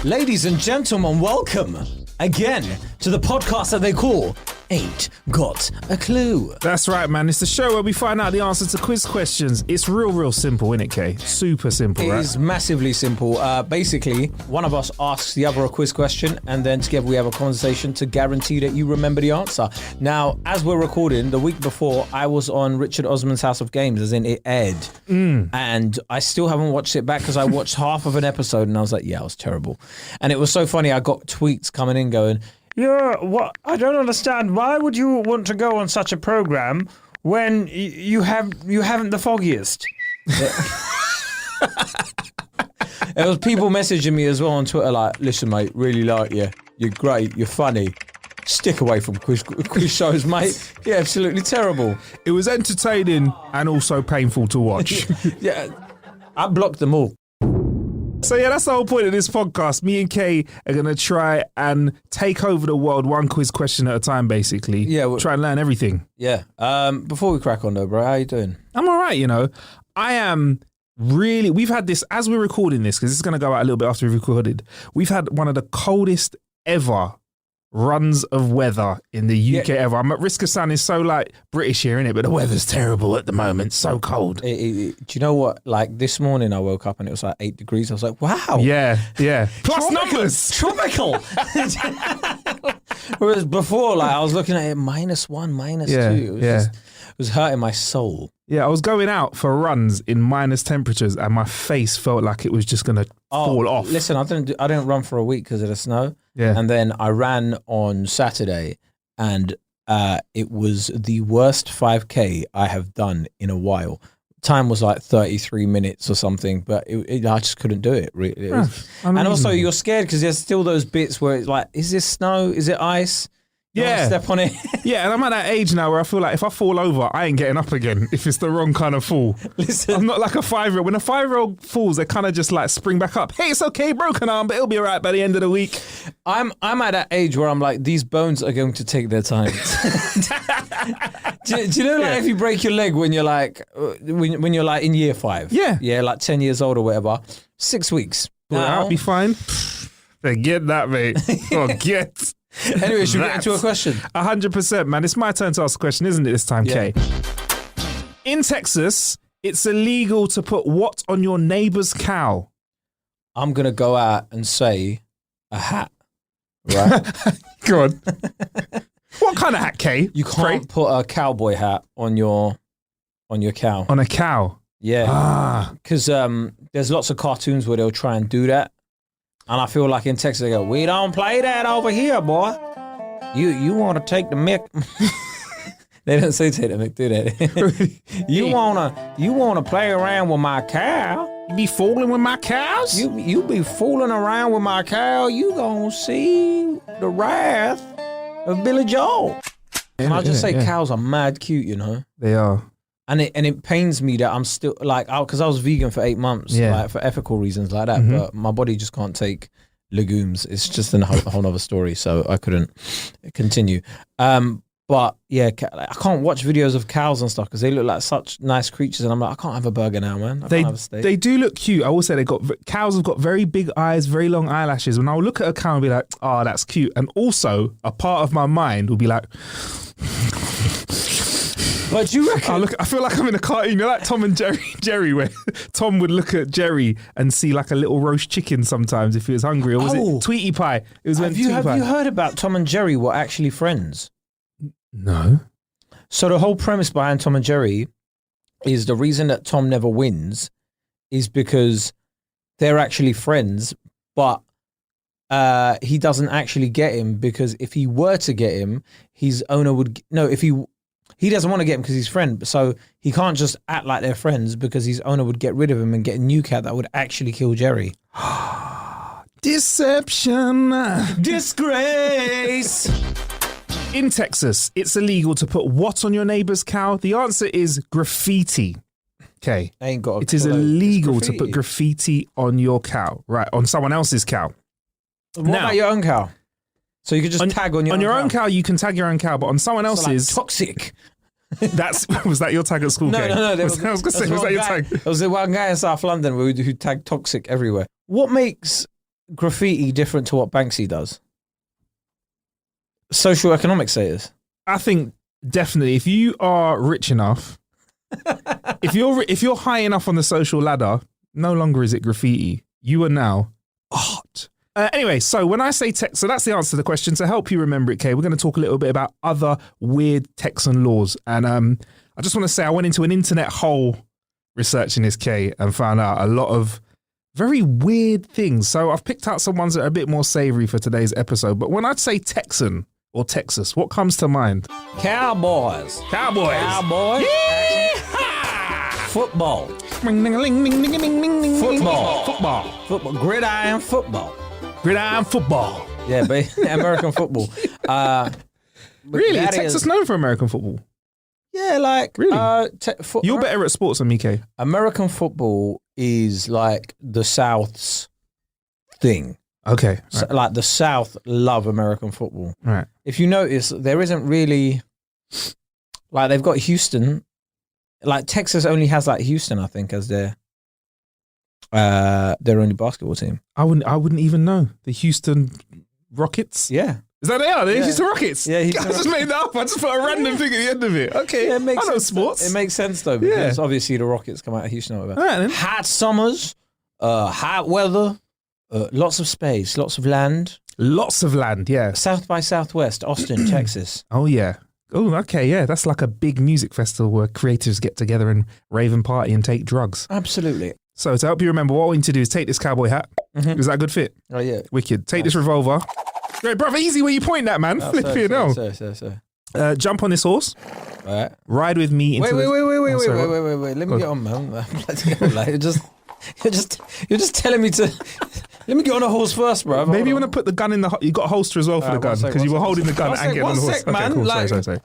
Ladies and gentlemen, welcome again to the podcast that they call Ain't Got a Clue. That's right, man. It's the show where we find out the answer to quiz questions. It's real simple, isn't it, Kay? Super simple, It right? is massively simple. Basically, one of us asks the other a quiz question, and then together we have a conversation to guarantee that you remember the answer. Now, as we're recording, the week before, I was on Richard Osman's House of Games, as in it aired. And I still haven't watched it back because I watched half of an episode and I was like, yeah, it was terrible. And it was so funny. I got tweets coming in going, yeah, what? I don't understand. Why would you want to go on such a program when you haven't the foggiest? There was people messaging me as well on Twitter like, listen, mate, really like you. You're great. You're funny. Stick away from quiz shows, mate. You're absolutely terrible. It was entertaining and also painful to watch. Yeah, I blocked them all. So yeah, that's the whole point of this podcast. Me and Kay are going to try and take over the world one quiz question at a time, basically. Yeah. We'll try and learn everything. Yeah. Before we crack on though, bro, how you doing? I'm all right, you know. I am really... We've had this, as we're recording this, because this is going to go out a little bit after we've recorded, we've had one of the coldest ever runs of weather in the UK ever. I'm at risk of sounding so like British here, innit? But the weather's terrible at the moment. So cold. Do you know what? Like this morning I woke up and it was like 8 degrees. I was like, wow. Yeah. Plus Tropical. numbers. Tropical. Whereas before, like I was looking at it -1, -2. It was hurting my soul. Yeah, I was going out for runs in minus temperatures and my face felt like it was just going to fall off. Listen, I didn't run for a week because of the snow. Yeah. And then I ran on Saturday and it was the worst 5K I have done in a while. Time was like 33 minutes or something, but I just couldn't do it. Really. And also you're scared because there's still those bits where it's like, is this snow? Is it ice? Yeah. Step on it. Yeah, and I'm at that age now where I feel like if I fall over, I ain't getting up again if it's the wrong kind of fall. Listen. I'm not like a 5-year-old. When a 5-year-old falls, they kind of just like spring back up. Hey, it's okay, broken arm, but it'll be all right by the end of the week. I'm at that age where I'm like, these bones are going to take their time. do you know, like if you break your leg when you're like, when you're like in year 5? Yeah, like 10 years old or whatever. 6 weeks. I'll be fine. Forget that, mate. Forget. Anyway, should we get into a question? 100%, man. It's my turn to ask a question, isn't it, this time, Kay? In Texas, it's illegal to put what on your neighbour's cow? I'm going to go out and say a hat, right? Go on. What kind of hat, Kay? You can't put a cowboy hat on your cow. On a cow? Yeah. Because there's lots of cartoons where they'll try and do that. And I feel like in Texas they go, we don't play that over here, boy. You want to take the mick? They don't say take the mick, do they? you wanna play around with my cow? You be fooling with my cows? You be fooling around with my cow. You gonna see the wrath of Billy Joel. And I just say cows are mad cute, you know. They are. And it pains me that I'm still like, because I was vegan for 8 months, like for ethical reasons like that. But my body just can't take legumes. It's just a whole other story. So I couldn't continue. But yeah, I can't watch videos of cows and stuff because they look like such nice creatures. And I'm like, I can't have a burger now, man. I can't have a steak. They do look cute. I will say cows have got very big eyes, very long eyelashes. When I will look at a cow and be like, oh, that's cute. And also a part of my mind will be like, but do you reckon? I feel like I'm in a cartoon, you know, like Tom and Jerry, where Tom would look at Jerry and see like a little roast chicken sometimes if he was hungry, or was it Tweety Pie? It was have you heard about Tom and Jerry were actually friends? No. So the whole premise behind Tom and Jerry is the reason that Tom never wins is because they're actually friends, but he doesn't actually get him because if he were to get him, his owner would he doesn't want to get him because he's friend, so he can't just act like they're friends because his owner would get rid of him and get a new cat that would actually kill Jerry. Deception. Disgrace. In Texas, it's illegal to put what on your neighbour's cow? The answer is graffiti. Okay. It is illegal to put graffiti on your cow, right? On someone else's cow. What about your own cow? So you could just tag on your own cow. You can tag your own cow, but on someone else's, like toxic. Was that your tag at school? No. I was going to say, was that your tag? There was the one guy in South London who tagged toxic everywhere. What makes graffiti different to what Banksy does? Social economic status. I think definitely if you are rich enough, if you're high enough on the social ladder, no longer is it graffiti. You are now art. Anyway, so when I say Tex, so that's the answer to the question. To help you remember it, Kay, we're going to talk a little bit about other weird Texan laws. And I just want to say I went into an internet hole researching this, Kay, and found out a lot of very weird things. So I've picked out some ones that are a bit more savory for today's episode. But when I say Texan or Texas, what comes to mind? Cowboys. Cowboys. Cowboys. Yeah! Football. Football. Gridiron football. Gridiron football. Yeah, but American football. Really? Is Texas known for American football? Yeah, like... Really? You're better at sports than me, Kay. American football is like the South's thing. Okay. Right. So, like the South love American football. Right. If you notice, there isn't really... Like they've got Houston. Like Texas only has like Houston, I think, as their only basketball team. I wouldn't even know. The Houston Rockets? Yeah. Is that they are? They're Houston Rockets? Yeah, I just made that up. I just put a random thing at the end of it. Okay. Yeah, it makes I know sense. sports. It makes sense though, because obviously the Rockets come out of Houston or whatever. All right, then. Hot summers, hot weather, lots of space, lots of land. Lots of land, yeah. South by Southwest, Austin, Texas. Oh, yeah. Oh, okay, yeah. That's like a big music festival where creatives get together and rave and party and take drugs. Absolutely. So to help you remember, what I want you to do is take this cowboy hat. Mm-hmm. Is that a good fit? Oh, yeah. Wicked. Take this revolver. Great, brother, easy where you point that, man. Flipping hell. Sorry. Jump on this horse. All right. Ride with me into Wait. Oh, Wait. Let me get on, man. Like, you're just telling me to... Let me get on a horse first, bro. Maybe you want to put the gun in the... You got a holster as well for the gun, because you were holding the gun and getting on the horse. Man. Okay, cool. Sorry.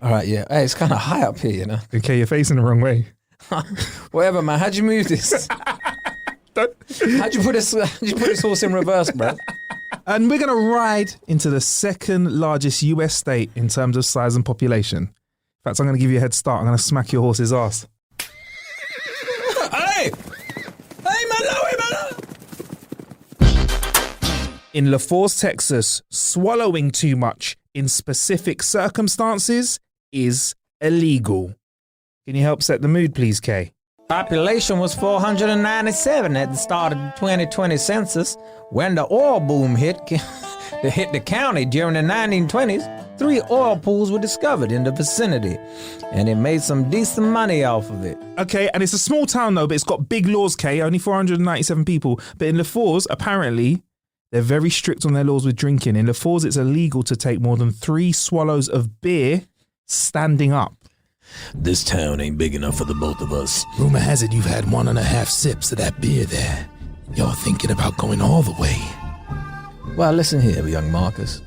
All right, yeah. Hey, it's kind of high up here, you know. Okay, you're facing the wrong way. Whatever, man. How'd you move this? How'd you put this horse in reverse, bro? And we're going to ride into the second largest US state in terms of size and population. In fact, I'm going to give you a head start. I'm going to smack your horse's ass. Hey, man, In La Force, Texas, swallowing too much in specific circumstances is illegal. Can you help set the mood, please, Kay? Population was 497 at the start of the 2020 census. When the oil boom hit the county during the 1920s, 3 oil pools were discovered in the vicinity, and it made some decent money off of it. Okay, and it's a small town though, but it's got big laws, Kay. Only 497 people. But in La Force, apparently, they're very strict on their laws with drinking. In La Force, it's illegal to take more than 3 swallows of beer standing up. This town ain't big enough for the both of us. Rumor has it you've had 1.5 sips of that beer there. You're thinking about going all the way. Well, listen here, young Marcus.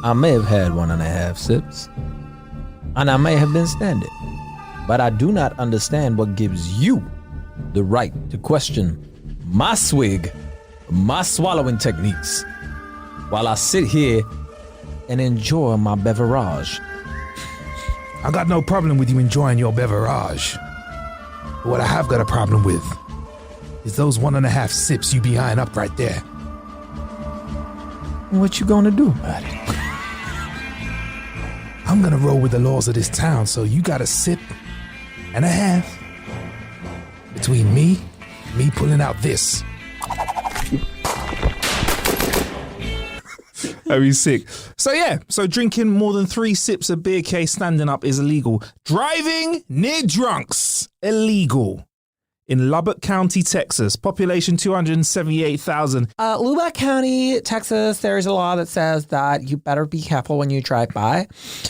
I may have had 1.5 sips, and I may have been standing, but I do not understand what gives you the right to question my swig, my swallowing techniques, while I sit here and enjoy my beverage. I got no problem with you enjoying your beverage. But what I have got a problem with is those 1.5 sips you be eyeing up right there. What you gonna do about it? I'm gonna roll with the laws of this town, so you got a sip and a half between me pulling out this. That'd be sick. So drinking more than 3 sips of beer case standing up is illegal. Driving near drunks, illegal. In Lubbock County, Texas, population 278,000. Lubbock County, Texas, there is a law that says that you better be careful when you drive by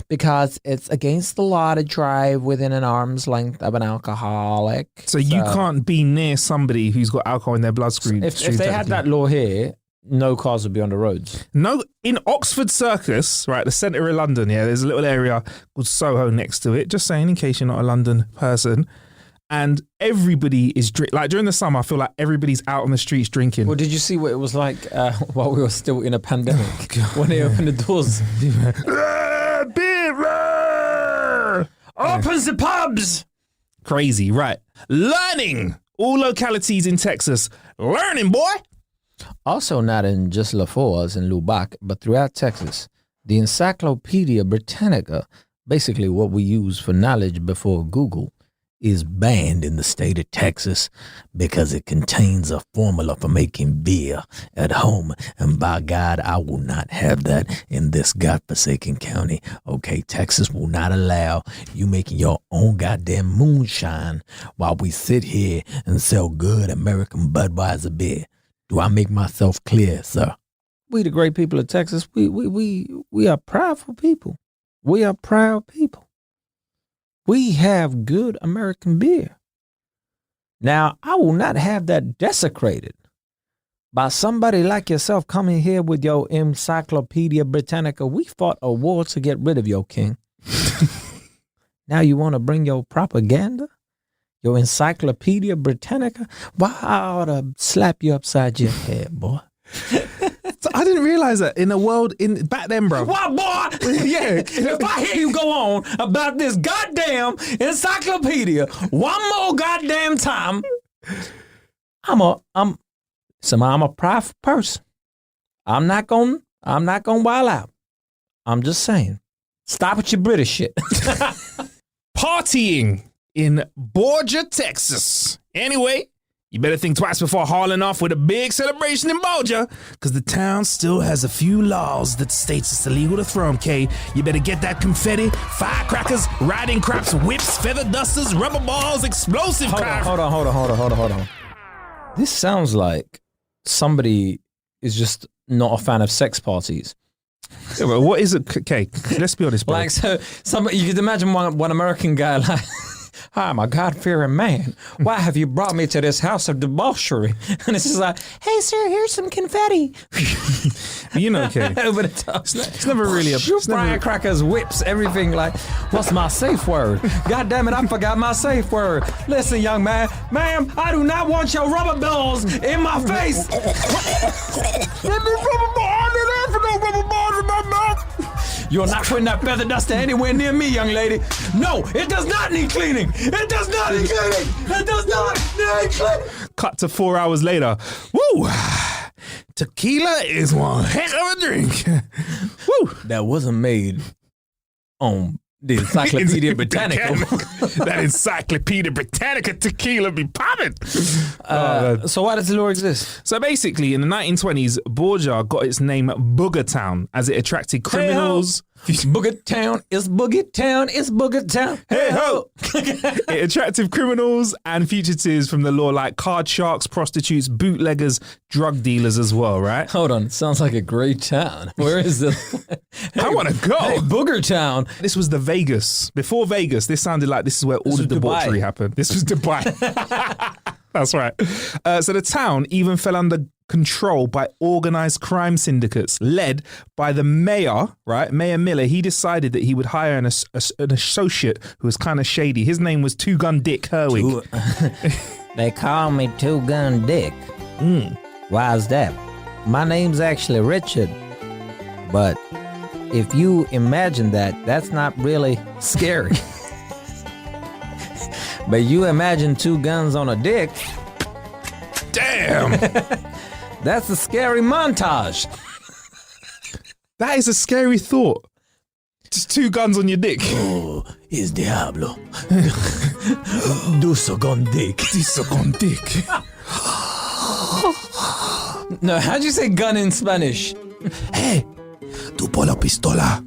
because it's against the law to drive within an arm's length of an alcoholic. So you can't be near somebody who's got alcohol in their bloodstream. If they had that law here, no cars would be on the roads. No, in Oxford Circus, right, the centre of London, there's a little area called Soho next to it. Just saying, in case you're not a London person. And everybody is like during the summer, I feel like everybody's out on the streets drinking. Well, did you see what it was like while we were still in a pandemic when they opened the doors? Beer! Opens the pubs! Crazy, right? Learning all localities in Texas. Learning, boy. Also not in just La Foz and Lubac, but throughout Texas. The Encyclopedia Britannica, basically what we use for knowledge before Google, is banned in the state of Texas because it contains a formula for making beer at home. And by God, I will not have that in this godforsaken county. Okay, Texas will not allow you making your own goddamn moonshine while we sit here and sell good American Budweiser beer. Do I make myself clear, sir? We the great people of Texas, we are proudful people. We are proud people. We have good American beer. Now, I will not have that desecrated by somebody like yourself coming here with your Encyclopedia Britannica. We fought a war to get rid of your king. Now you want to bring your propaganda? Your Encyclopedia Britannica? Why, I ought to slap you upside your head, boy. So I didn't realize that in a world back then, bro. Why, boy? Yeah. If I hear you go on about this goddamn encyclopedia one more goddamn time, I'm a prideful person. I'm not gonna wild out. I'm just saying, stop with your British shit. Partying in Borgia, Texas. Anyway, you better think twice before hauling off with a big celebration in Borgia, because the town still has a few laws that states it's illegal to throw them, K. You better get that confetti, firecrackers, riding craps, whips, feather dusters, rubber balls, explosive Hold on. This sounds like somebody is just not a fan of sex parties. Yeah, but what is it? Okay, let's be honest, bro. Like, so you could imagine one American guy like, "Hi, I'm a God-fearing man. Why have you brought me to this house of debauchery?" And it's just like, "Hey, sir, here's some confetti." You know, okay. Over the top. It's never really a... Firecrackers, whips, everything. Like, what's my safe word? God damn it, I forgot my safe word. Listen, young man. Ma'am, I do not want your rubber balls in my face. You're not putting that feather duster anywhere near me, young lady. No, it does not need cleaning. It does not need cleaning. It does not need cleaning. Cut to 4 hours later. Woo! Tequila is one heck of a drink. Woo! That wasn't made on the Encyclopedia Britannica. That Encyclopedia Britannica tequila be popping. So why does the law exist? So basically, in the 1920s, Borgia got its name Booger Town as it attracted criminals. Booger Town is Booger Town is Booger Town. Hey ho! It attracted criminals and fugitives from the law like card sharks, prostitutes, bootleggers, drug dealers as well, right? Hold on, it sounds like a great town. Where is this? I want to go. Hey, Booger Town. This was the Vegas. Before Vegas, this sounded like this is where all the debauchery happened. This was Dubai. That's right. So the town even fell under control by organized crime syndicates led by the mayor, right? Mayor Miller. He decided that he would hire an associate who was kind of shady. His name was Two Gun Dick Herwig. They call me Two Gun Dick. Why is that? My name's actually Richard. But if you imagine that, that's not really scary. But you imagine two guns on a dick. Damn. That's a scary montage. That is a scary thought. Just two guns on your dick. Oh, es diablo. Duso con dick. Duso con dick. No, how'd you say gun in Spanish? Hey, tu polo pistola.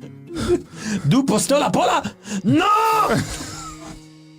Du pistola pola? No!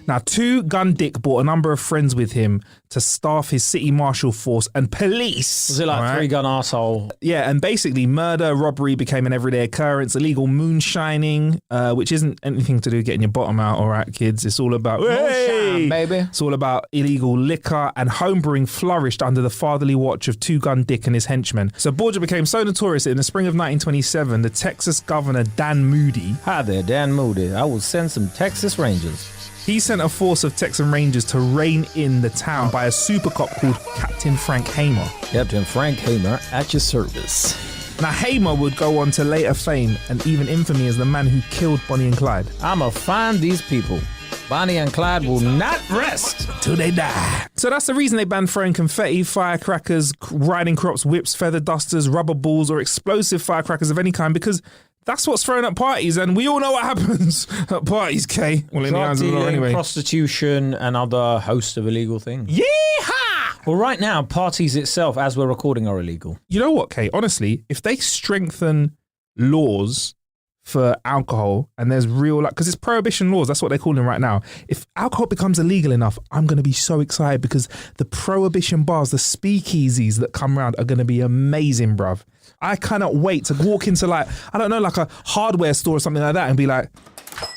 Now, Two Gun Dick brought a number of friends with him to staff his city marshal force and police. Was it like right? 3 gun arsehole? Yeah, and basically murder, robbery became an everyday occurrence, illegal moonshining, which isn't anything to do with getting your bottom out, all right, kids. It's all about, Moonshine, baby. It's all about illegal liquor, and homebrewing flourished under the fatherly watch of Two Gun Dick and his henchmen. So Borgia became so notorious that in the spring of 1927, the Texas governor, Dan Moody. Hi there, Dan Moody. I will send some Texas Rangers. He sent a force of Texan Rangers to rein in the town by a super cop called Captain Frank Hamer. Captain Frank Hamer at your service. Now, Hamer would go on to later fame and even infamy as the man who killed Bonnie and Clyde. I'ma find these people Bonnie and Clyde will not rest Till they die. So that's the reason they banned throwing confetti, firecrackers, riding crops, whips, feather dusters, rubber balls, or explosive firecrackers of any kind, because that's what's thrown at parties, and we all know what happens at parties, Kay. Well, in the drug eyes of the law dealing, anyway. prostitution, and other host of illegal things. Yeehaw! Well, right now, parties itself, as we're recording, are illegal. You know what, Kay? Honestly, if they strengthen laws for alcohol, and there's real, like, because it's prohibition laws, that's what they're calling right now. If alcohol becomes illegal enough, I'm going to be so excited, because the prohibition bars, the speakeasies that come around are going to be amazing, bruv. I cannot wait to walk into, like, I don't know, like a hardware store or something like that and be like,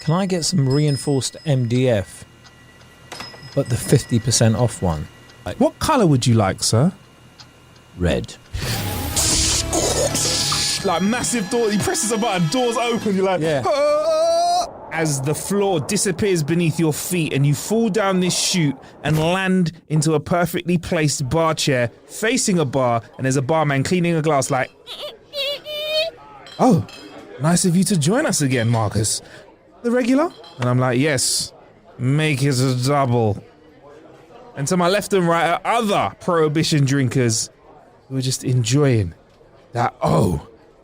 Can I get some reinforced MDF, but the 50% off one? what colour would you like, sir? Red. Like massive door, he presses a button, doors open, you're like, Yeah. "Ah!" As the floor disappears beneath your feet and you fall down this chute and land into a perfectly placed bar chair facing a bar, and there's a barman cleaning a glass like, oh, nice of you to join us again, Marcus. The regular? And I'm like, yes, make it a double. And to my left and right are other prohibition drinkers who are just enjoying that,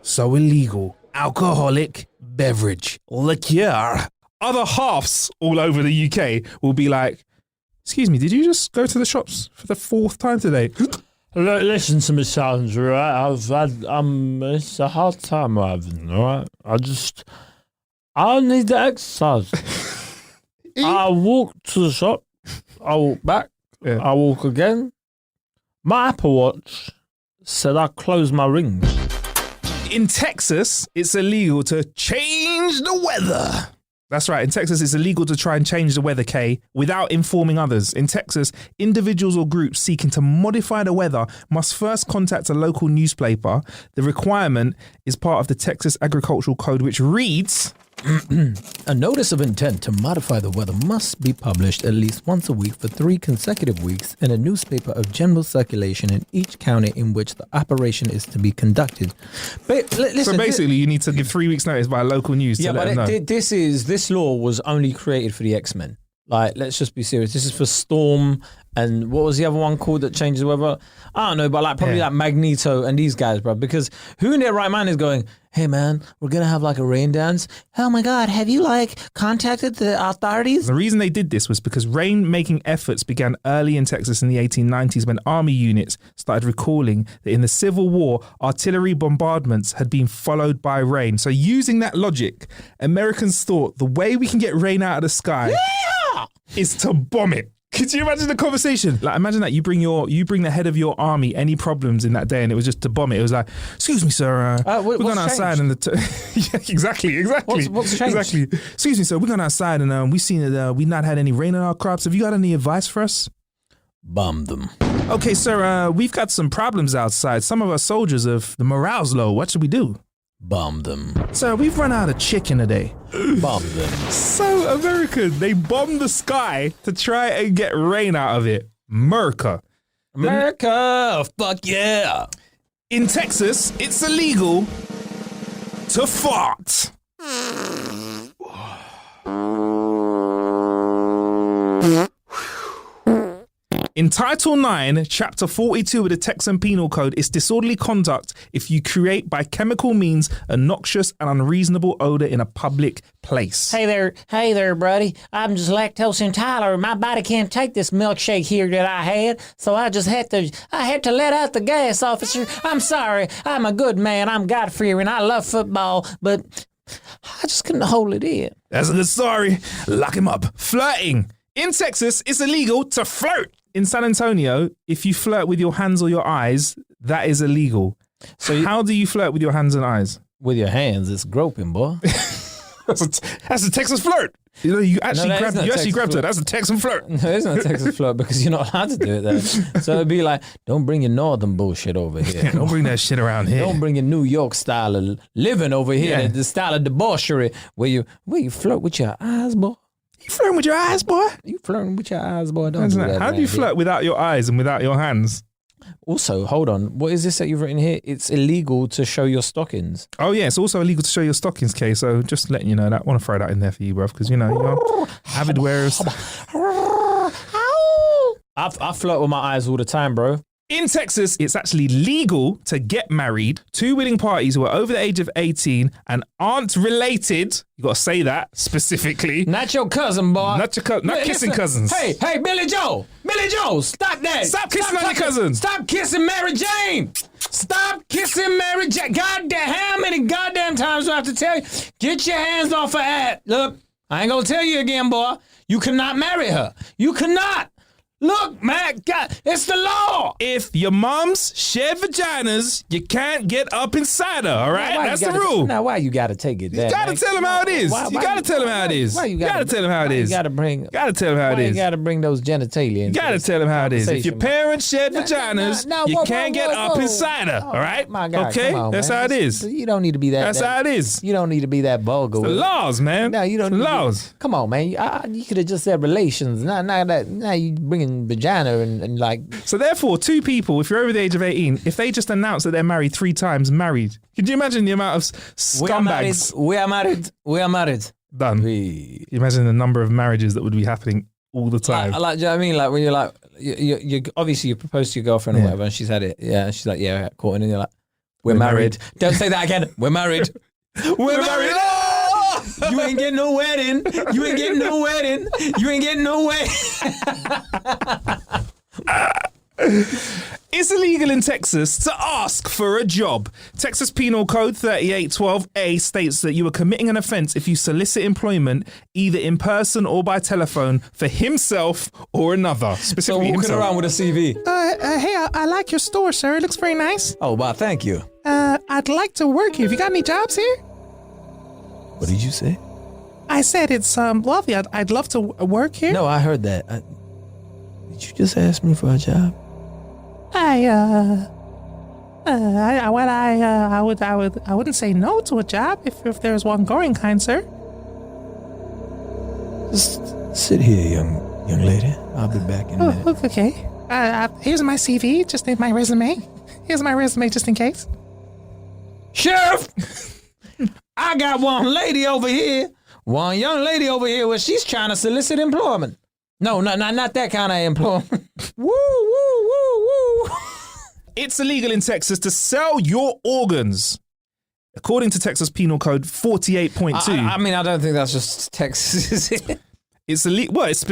so illegal alcoholic beverage, liqueur. Other halves all over the UK will be like, excuse me, did you just go to the shops for the 4th time today? Listen to me, Sandra, right? It's a hard time I'm having, alright? I need the exercise. I walk to the shop, I walk back, Yeah. I walk again. My Apple Watch said I closed my rings. In Texas, it's illegal to change the weather. That's right. In Texas, it's illegal to try and change the weather, Kay, without informing others. In Texas, individuals or groups seeking to modify the weather must first contact a local newspaper. The requirement is part of the Texas Agricultural Code, which reads, A notice of intent to modify the weather must be published at least once a week for 3 consecutive weeks in a newspaper of general circulation in each county in which the operation is to be conducted. Listen, so basically you need to give 3 weeks notice by local news to yeah, let them know. but this law was only created for the X-Men. Like, let's just be serious. This is for Storm, and what was the other one called that changes the weather? I don't know, but like probably like Magneto and these guys, bro. Because who in their right mind is going, hey man, we're gonna have like a rain dance? Oh my god, have you like contacted the authorities? The reason they did this was because rain-making efforts began early in Texas in the 1890s when army units started recalling that in the Civil War, artillery bombardments had been followed by rain. So using that logic, Americans thought the way we can get rain out of the sky is to bomb it. Could you imagine the conversation? Like, imagine that you bring the head of your army any problems in that day, and it was just to bomb it. It was like, excuse me, sir, we're going outside, and yeah, exactly. What's changed? Exactly. Excuse me, sir, we're going outside, and we've seen that we've not had any rain on our crops. Have you got any advice for us? Bomb them. Okay, sir, we've got some problems outside. Some of our soldiers have the morale's low. What should we do? Bomb them. Sir, we've run out of chicken today. Bomb them. So American. They bombed the sky to try and get rain out of it. America. America, fuck yeah. In Texas, it's illegal to fart. In Title 9, Chapter 42 of the Texan Penal Code, it's disorderly conduct if you create by chemical means a noxious and unreasonable odor in a public place. Hey there, buddy. I'm just lactose intolerant. My body can't take this milkshake here that I had, so I had to let out the gas, officer. I'm sorry. I'm a good man. I'm God-fearing. I love football, but I just couldn't hold it in. That's a good story. Lock him up. Flirting. In Texas, it's illegal to flirt. In San Antonio, if you flirt with your hands or your eyes, that is illegal. So how do you flirt with your hands and eyes? With your hands, it's groping, boy. That's a Texas flirt. You know, you actually grabbed her. That's a Texan flirt. No, it's not a Texas flirt because you're not allowed to do it there. So it'd be like, don't bring your northern bullshit over here. Don't bring that shit around here. Don't bring your New York style of living over here. Yeah. The style of debauchery where you flirt with your eyes, boy. You flirting with your eyes, boy? You flirting with your eyes, boy. Don't do that How do you around here. flirt without your eyes and without your hands? Also, hold on. What is this that you've written here? It's illegal to show your stockings. Oh yeah, it's also illegal to show your stockings, Kay. So just letting you know that. I want to throw that in there for you, bruv, because you know you're avid wearers. I flirt with my eyes all the time, bro. In Texas, it's actually legal to get married. Two willing parties who are over the age of 18 and aren't related. You got to say that specifically. Not your cousin, boy. Not kissing cousins. Hey, Billy Joe, stop that. Stop kissing on your cousins. Stop kissing Mary Jane. Stop kissing Mary Jane. Goddamn, how many goddamn times do I have to tell you? Get your hands off her ass. Look, I ain't gonna tell you again, boy. You cannot marry her. You cannot. Look, man, God, it's the law. If your mom's shared vaginas, you can't get up inside her, all right? That's the rule. Now, why you gotta take it there? You gotta tell him how it is. Why You gotta tell him how it is. Why you You gotta tell him how it is. You gotta bring. Gotta tell him how it Why you is. gotta bring those genitalia in? You gotta tell him how it is. If your conversation, parents shared vaginas, Now, you whoa, can't get up inside her, all right? My God, Okay? come on, That's man. how it is. You don't need to be that. That's how it is. You don't need to be that vulgar. The with it. laws, man. No, you don't. The need to- laws. Come on, man. You could have just said relations. Now you bringing vagina and like. So therefore, two people, if you're over the age of 18, if they just announce that they're married 3 times, married. Could you imagine the amount of scumbags We are married. done? Can you imagine the number of marriages that would be happening all the time? Like, do you know what I mean? Like when you're like, you obviously you propose to your girlfriend or whatever, and she's had it. Yeah, and she's like, yeah, cool. And then you're like, we're married. Don't say that again. We're married. We're married. Oh! You ain't getting no wedding. You ain't getting no wedding. You ain't getting no wedding. It's illegal in Texas to ask for a job. Texas Penal Code 3812A states that you are committing an offense if you solicit employment either in person or by telephone for himself or another. So Specifically walking himself. around with a CV. Hey, I like your store, sir. It looks very nice. Oh, wow, thank you. I'd like to work here. Have you got any jobs here? What did you say? I said it's lovely. I'd love to work here. No, I heard that. Did you just ask me for a job? I wouldn't say no to a job if there's one going, kind sir. Just sit here, young lady. I'll be back in a minute. Oh, okay. Here's my CV. Just in my resume. Here's my resume, just in case. Sheriff, I got one lady over here, one young lady over here where she's trying to solicit employment. No, not that kind of employment. Woo, woo, woo, woo. It's illegal in Texas to sell your organs. According to Texas Penal Code 48.2. I mean, I don't think that's just Texas, is it? It's illegal. Well, it's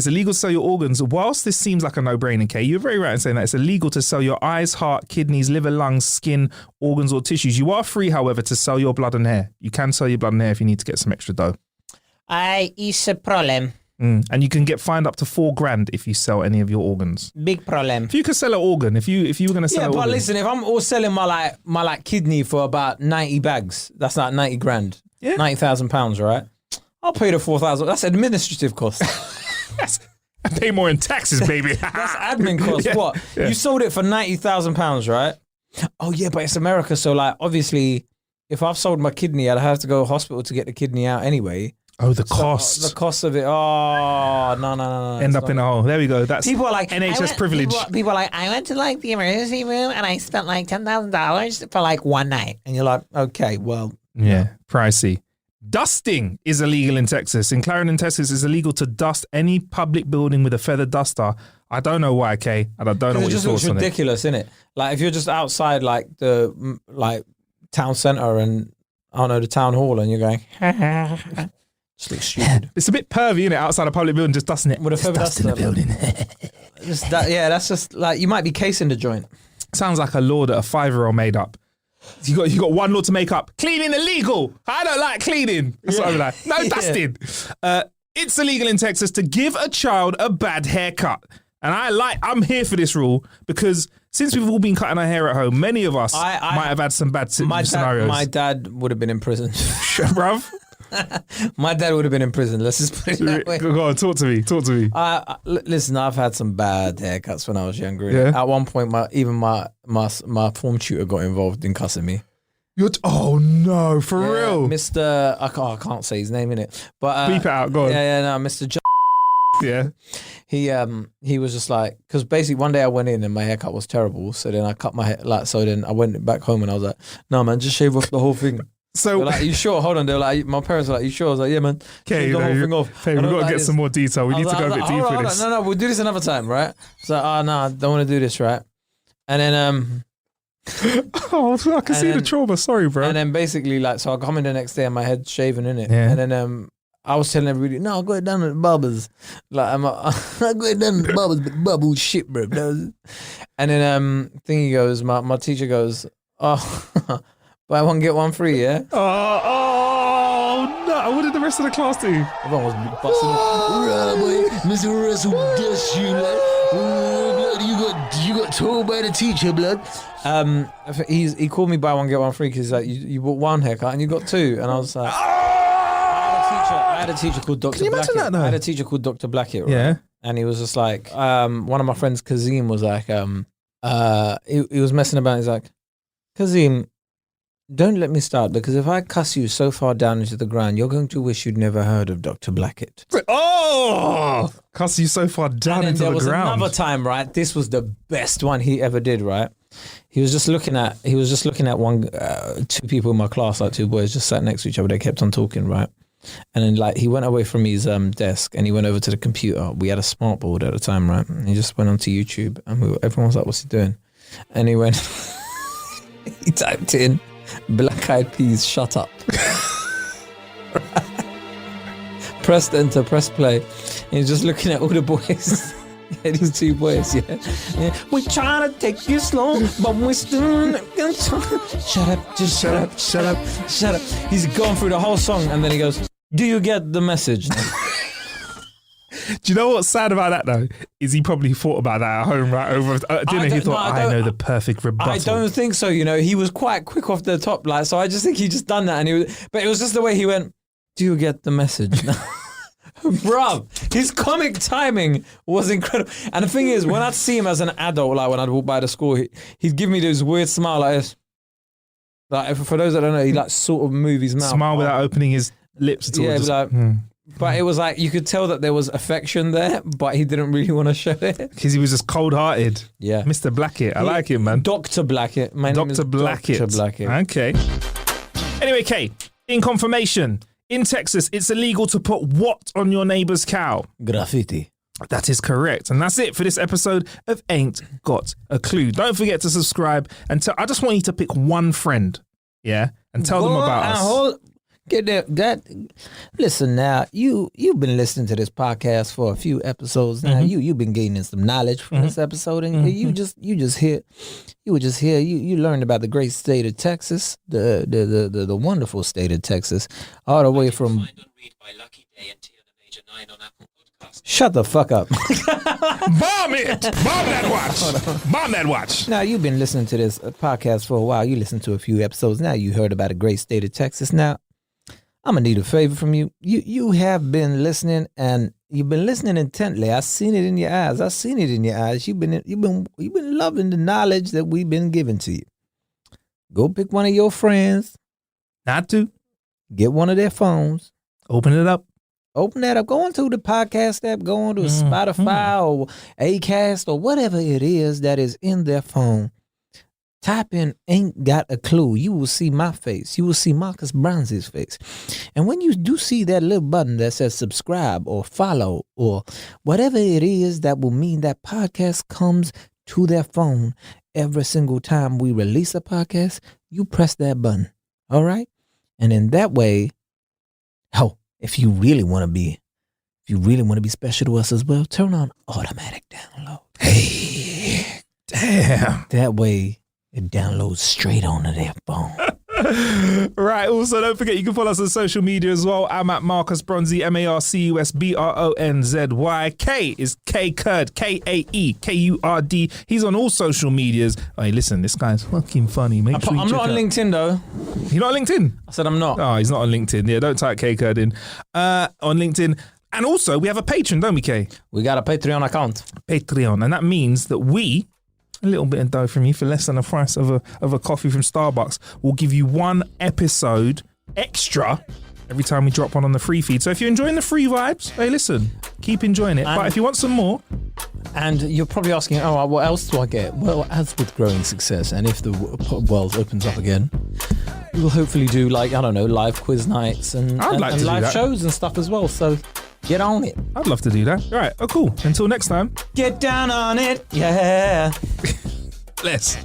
illegal to sell your organs. Whilst this seems like a no-brainer, Kay, you're very right in saying that it's illegal to sell your eyes, heart, kidneys, liver, lungs, skin, organs, or tissues. You are free, however, to sell your blood and hair. You can sell your blood and hair if you need to get some extra dough. It's a problem. And you can get fined up to $4,000 if you sell any of your organs. Big problem. If you could sell an organ, if you were going to sell Yeah, an but organ, listen, if I'm all selling my kidney for about 90 bags, that's like 90 grand. Yeah. £90,000, right? I'll pay the 4,000. That's administrative cost. I pay more in taxes, baby. That's admin cost. Yeah, What? yeah. You sold it for £90,000, right? Oh yeah, but it's America, so like obviously, if I've sold my kidney, I'd have to go to hospital to get the kidney out anyway. Oh, the So, cost. the cost of it. Oh no. End up in a hole. There we go. That's People are like NHS privilege. People are like, I went to like the emergency room and I spent like $10,000 for like one night. And you're like, okay, well, Yeah, pricey. Dusting is illegal in Texas. In Clarendon, Texas, it's illegal to dust any public building with a feather duster. I don't know why, Kay. And I don't know it what your just looks thoughts on it. ridiculous, innit? Like if you're just outside like the town centre and I don't know the town hall, and you're going, just looks stupid. It's a bit pervy, innit? Outside a public building, just dusting it. With a feather Dust in the duster. building. Just that, yeah, that's just like you might be casing the joint. Sounds like a law that a 5-year-old made up. You got one law to make up. Cleaning illegal. I don't like cleaning. That's what I'm like. No dusting. It's illegal in Texas to give a child a bad haircut. And I'm here for this rule because since we've all been cutting our hair at home, many of us might have had some bad scenarios. My dad would have been in prison. Bruv. My dad would have been in prison. Let's just put it that way. Go on, talk to me. Listen, I've had some bad haircuts when I was younger. Yeah. At one point, my form tutor got involved in cussing me. Oh no, for Yeah, real? Mr. I can't say his name in it, but Beep it out, go on. Yeah, no, Mr. Yeah. He was just like, because basically one day I went in and my haircut was terrible. So then I cut my hair, like, so then I went back home and I was like, no, man, just shave off the whole thing. So, They're like, you sure? Hold on. They were like, my parents were like, you sure? I was like, yeah, man. okay, shave the whole thing off. Hey, we've And I got was to like get this. some more detail. We I need was to go like, a bit hold deeper on, in hold this. on. No, we'll do this another time, right? So, no, I don't want to do this, right? And then, Oh, I can see the then- trauma. Sorry, bro. and then basically, like, so I come in the next day and my head's shaven, innit? Yeah. And then, I was telling everybody, no, I'll go down to the barbers. Like, I'll go down to the barbers, but bubble shit, bro. And then, thingy goes, my teacher goes, oh, buy one, get one free, yeah? Oh, no. What did the rest of the class do? Everyone was busting Right, boy. Mr. Russell, that's you, blood. You got told by the teacher, blood. he called me buy one, get one free because like, you bought one haircut and you got two. And I was like, I had a teacher called Dr. Can you imagine Blackett. that, though? I had a teacher called Dr. Blackett, right? Yeah. And he was just like, one of my friends, Kazim, was like, he was messing about. He's like, Kazim, don't let me start because if I cuss you so far down into the ground, you're going to wish you'd never heard of Dr. Blackett. Oh, cuss you so far down And then into there the was ground. another time, right? This was the best one he ever did, right? He was just looking at one, two people in my class, like two boys, just sat next to each other. They kept on talking, right? And then like he went away from his desk and he went over to the computer. We had a smart board at the time, right? And he just went onto YouTube and everyone was like, "What's he doing?" And he went, he typed in "Black Eyed Peas, shut up." Pressed enter, press play. And he's just looking at all the boys. Yeah, these two boys, yeah. We're trying to take you slow, but we're still shut up, just shut up, shut up, shut up. He's going through the whole song and then he goes, "Do you get the message?" Do you know what's sad about that though? Is he probably thought about that at home, right? Over dinner, he thought, I know the perfect rebuttal. I don't think so, you know. He was quite quick off the top, like, so I just think he just done that but it was just the way he went, "Do you get the message?" Bruv, his comic timing was incredible. And the thing is, when I'd see him as an adult, like when I'd walk by the school, he'd give me this weird smile like this. Like, for those that don't know, he like sort of move his mouth. Smile without opening his lips at all. Yeah, just- like, but it was like, you could tell that there was affection there, but he didn't really want to show it. Because he was just cold-hearted. Yeah. Mr. Blackett. I like him, man. Dr. Blackett. My name is Dr. Blackett. Dr. Blackett. Okay. Anyway, Kay, in confirmation, in Texas, it's illegal to put what on your neighbor's cow? Graffiti. That is correct. And that's it for this episode of Ain't Got a Clue. Don't forget to subscribe and I just want you to pick one friend, yeah, and tell them about us. Listen now, you've been listening to this podcast for a few episodes now. You've been gaining some knowledge from this episode, and you learned about the great state of Texas, the wonderful state of Texas, all the way from. Shut the fuck up. Bomb it! Bomb that watch! Bomb that watch! Now, you've been listening to this podcast for a while. You listened to a few episodes. Now you heard about a great state of Texas. Now, I'm going to need a favor from you. You have been listening, and you've been listening intently. I've seen it in your eyes. I've seen it in your eyes. You've been loving the knowledge that we've been giving to you. Go pick one of your friends. Not to. Get one of their phones. Open it up. Open that up. Go into the podcast app. Go on to Spotify or Acast or whatever it is that is in their phone. Type in Ain't Got a Clue. You will see my face. You will see Marcus Brown's face. And when you do see that little button that says subscribe or follow or whatever it is that will mean that podcast comes to their phone every single time we release a podcast, you press that button. All right? And in that way, if you really want to be special to us as well, turn on automatic download. Hey, damn. That way, it downloads straight onto their phone. Right. Also, don't forget you can follow us on social media as well. I'm at Marcus Bronzy, MarcusBronzy. K is K Kurd, KAEKURD. He's on all social medias. Hey, listen, this guy's fucking funny. Make sure you I'm check not on out. LinkedIn though. You're not on LinkedIn? I said I'm not. Oh, he's not on LinkedIn. Yeah, don't type K Kurd in. On LinkedIn. And also, we have a Patreon, don't we, Kay? We got a Patreon account. Patreon. And that means that we, a little bit of dough from you for less than the price of a coffee from Starbucks, will give you one episode extra every time we drop one on the free feed. So if you're enjoying the free vibes, hey, listen, keep enjoying it. But if you want some more, And you're probably asking, oh, what else do I get? Well, as with growing success, and if the world opens up again, we will hopefully do, like, I don't know, live quiz nights and like to do live that. shows and stuff as well. So get on it. I'd love to do that. All right, oh, cool. Until next time, Get down on it. Yeah. bless.